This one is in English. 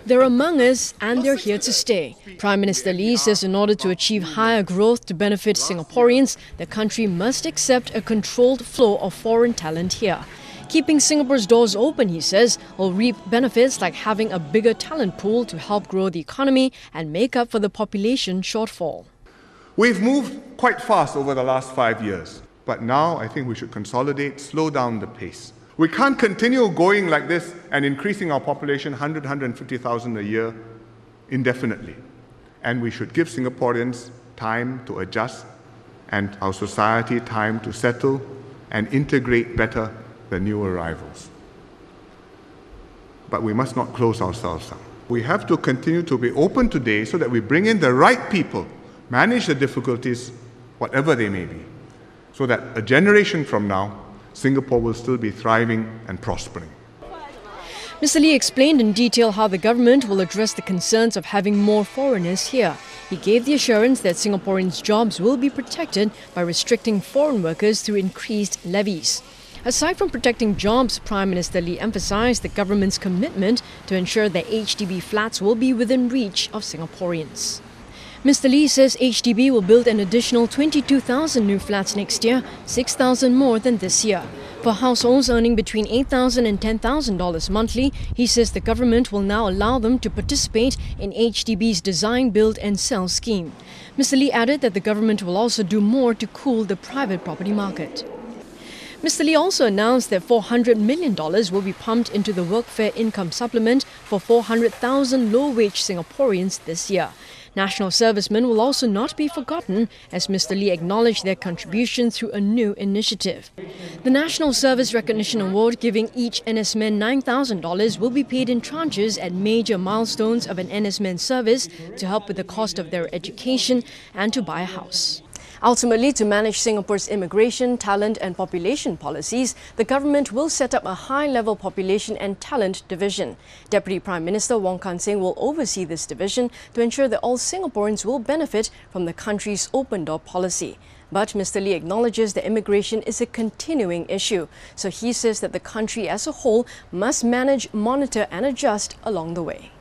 They're among us and they're here to stay. Prime Minister Lee says in order to achieve higher growth to benefit Singaporeans, the country must accept a controlled flow of foreign talent here. Keeping Singapore's doors open, he says, will reap benefits like having a bigger talent pool to help grow the economy and make up for the population shortfall. We've moved quite fast over the last 5 years, but now I think we should consolidate, slow down the pace. We can't continue going like this and increasing our population 100, 150,000 a year indefinitely. And we should give Singaporeans time to adjust and our society time to settle and integrate better the new arrivals. But we must not close ourselves up. We have to continue to be open today so that we bring in the right people, manage the difficulties, whatever they may be, so that a generation from now, Singapore will still be thriving and prospering. Mr. Lee explained in detail how the government will address the concerns of having more foreigners here. He gave the assurance that Singaporeans' jobs will be protected by restricting foreign workers through increased levies. Aside from protecting jobs, Prime Minister Lee emphasised the government's commitment to ensure that HDB flats will be within reach of Singaporeans. Mr. Lee says HDB will build an additional 22,000 new flats next year, 6,000 more than this year. For households earning between $8,000 and $10,000 monthly, he says the government will now allow them to participate in HDB's design, build and sell scheme. Mr. Lee added that the government will also do more to cool the private property market. Mr. Lee also announced that $400 million will be pumped into the workfare income supplement for 400,000 low-wage Singaporeans this year. National servicemen will also not be forgotten, as Mr. Lee acknowledged their contribution through a new initiative. The National Service Recognition Award giving each NSman $9,000 will be paid in tranches at major milestones of an NSman service to help with the cost of their education and to buy a house. Ultimately, to manage Singapore's immigration, talent and population policies, the government will set up a high-level population and talent division. Deputy Prime Minister Wong Kan Seng will oversee this division to ensure that all Singaporeans will benefit from the country's open-door policy. But Mr. Lee acknowledges that immigration is a continuing issue, so he says that the country as a whole must manage, monitor and adjust along the way.